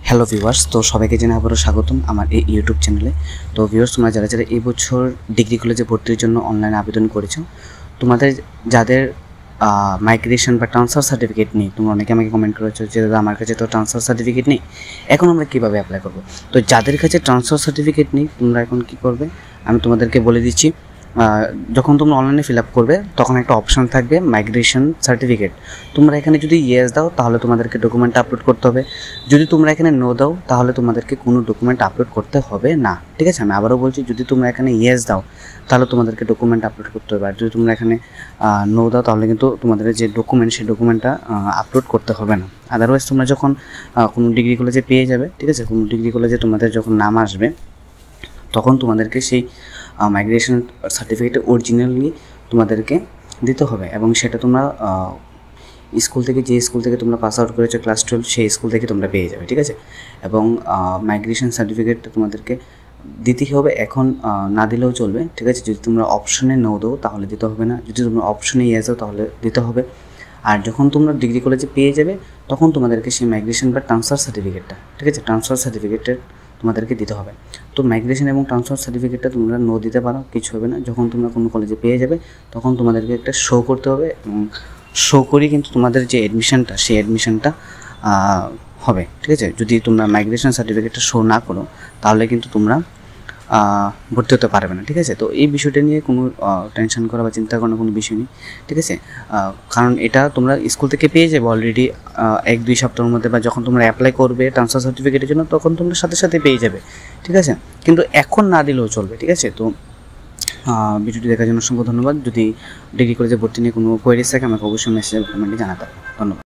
Hello viewers, তো সবাইকে জানাই আবারও স্বাগতম আমার এই ইউটিউব চ্যানেলে। তো ভিউয়ার্স, তোমরা যারা যারা এই বছর ডিগ্রি কলেজে ভর্তির জন্য অনলাইনে আবেদন করেছো, তোমাদের যাদের মাইগ্রেশন বা ট্রান্সফার সার্টিফিকেট নেই, তোমরা অনেকে আমাকে কমেন্ট করেছো যে দাদা আমার কাছে তো ট্রান্সফার সার্টিফিকেট নেই, এখন আমরা কীভাবে অ্যাপ্লাই করবো। তো যাদের কাছে ট্রান্সফার সার্টিফিকেট নেই, তোমরা এখন কী করবে আমি তোমাদেরকে বলে দিচ্ছি। যখন তোমরা অনলাইনে ফিল আপ করবে তখন একটা অপশান থাকবে মাইগ্রেশন সার্টিফিকেট। তোমরা এখানে যদি ইয়েস দাও তাহলে তোমাদেরকে ডকুমেন্ট আপলোড করতে হবে, যদি তোমরা এখানে নো দাও তাহলে তোমাদেরকে কোনো ডকুমেন্ট আপলোড করতে হবে না। ঠিক আছে, আমি আবারও বলছি, যদি তোমরা এখানে ইয়েস দাও তাহলে তোমাদেরকে ডকুমেন্ট আপলোড করতে হবে, আর যদি তোমরা এখানে নো দাও তাহলে কিন্তু তোমাদের যে ডকুমেন্ট সেই ডকুমেন্টটা আপলোড করতে হবে না। আদারওয়াইজ তোমরা যখন কোনো ডিগ্রি কলেজে পেয়ে যাবে, ঠিক আছে, কোনো ডিগ্রি কলেজে তোমাদের যখন নাম আসবে তখন তোমাদেরকে সেই মাইগ্রেশন সার্টিফিকেট অরিজিনালি তোমাদেরকে দিতে হবে, এবং সেটা তোমরা স্কুল থেকে যে স্কুল থেকে তোমরা পাস আউট করেছো ক্লাস 12 সেই স্কুল থেকে তোমরা পেয়ে যাবে। ঠিক আছে, এবং মাইগ্রেশন সার্টিফিকেটটা তোমাদেরকে দিতেই হবে, এখন না দিলেও চলবে। ঠিক আছে, যদি তোমরা অপশনে নো দাও তাহলে দিতে হবে না, যদি তোমরা অপশনে ইয়েস দাও তাহলে দিতে হবে। আর যখন তোমরা ডিগ্রি কলেজে পেয়ে যাবে তখন তোমাদেরকে সেই মাইগ্রেশন বা ট্রান্সফার সার্টিফিকেটটা, ঠিক আছে, ট্রান্সফার সার্টিফিকেটের তোমাদেরকে দিতে হবে। তো মাইগ্রেশন এবং ট্রান্সফার সার্টিফিকেটটা তোমরা নো দিতে পারো, কিছু হবে না। যখন তোমরা কোনো কলেজে পেয়ে যাবে তখন তোমাদেরকে একটা শো করতে হবে, এবং শো করি কিন্তু তোমাদের যে অ্যাডমিশনটা সেই অ্যাডমিশনটা হবে। ঠিক আছে, যদি তোমরা মাইগ্রেশন সার্টিফিকেটটা শো না করো তাহলে কিন্তু তোমরা ভর্তি হতে পারবে না। ঠিক আছে, তো এই বিষয়টা নিয়ে কোনো টেনশন করা বা চিন্তা করার কোনো বিষয় নেই। ঠিক আছে, কারণ এটা তোমরা স্কুল থেকে পেয়ে যাবে অলরেডি 1-2 সপ্তাহের মধ্যে, বা যখন তোমরা অ্যাপ্লাই করবে ট্রান্সফার সার্টিফিকেটের জন্য তখন তোমরা সাথে সাথে পেয়ে যাবে। ঠিক আছে, কিন্তু এখন না দিলেও চলবে। ঠিক আছে, তো ভিডিওটি দেখার জন্য অসংখ্য ধন্যবাদ। যদি ডিগ্রি কলেজে ভর্তি নিয়ে কোনো কোয়েরিজ থাকে আমাকে অবশ্যই মেসেজ কমেন্টে জানাতে হবে। ধন্যবাদ।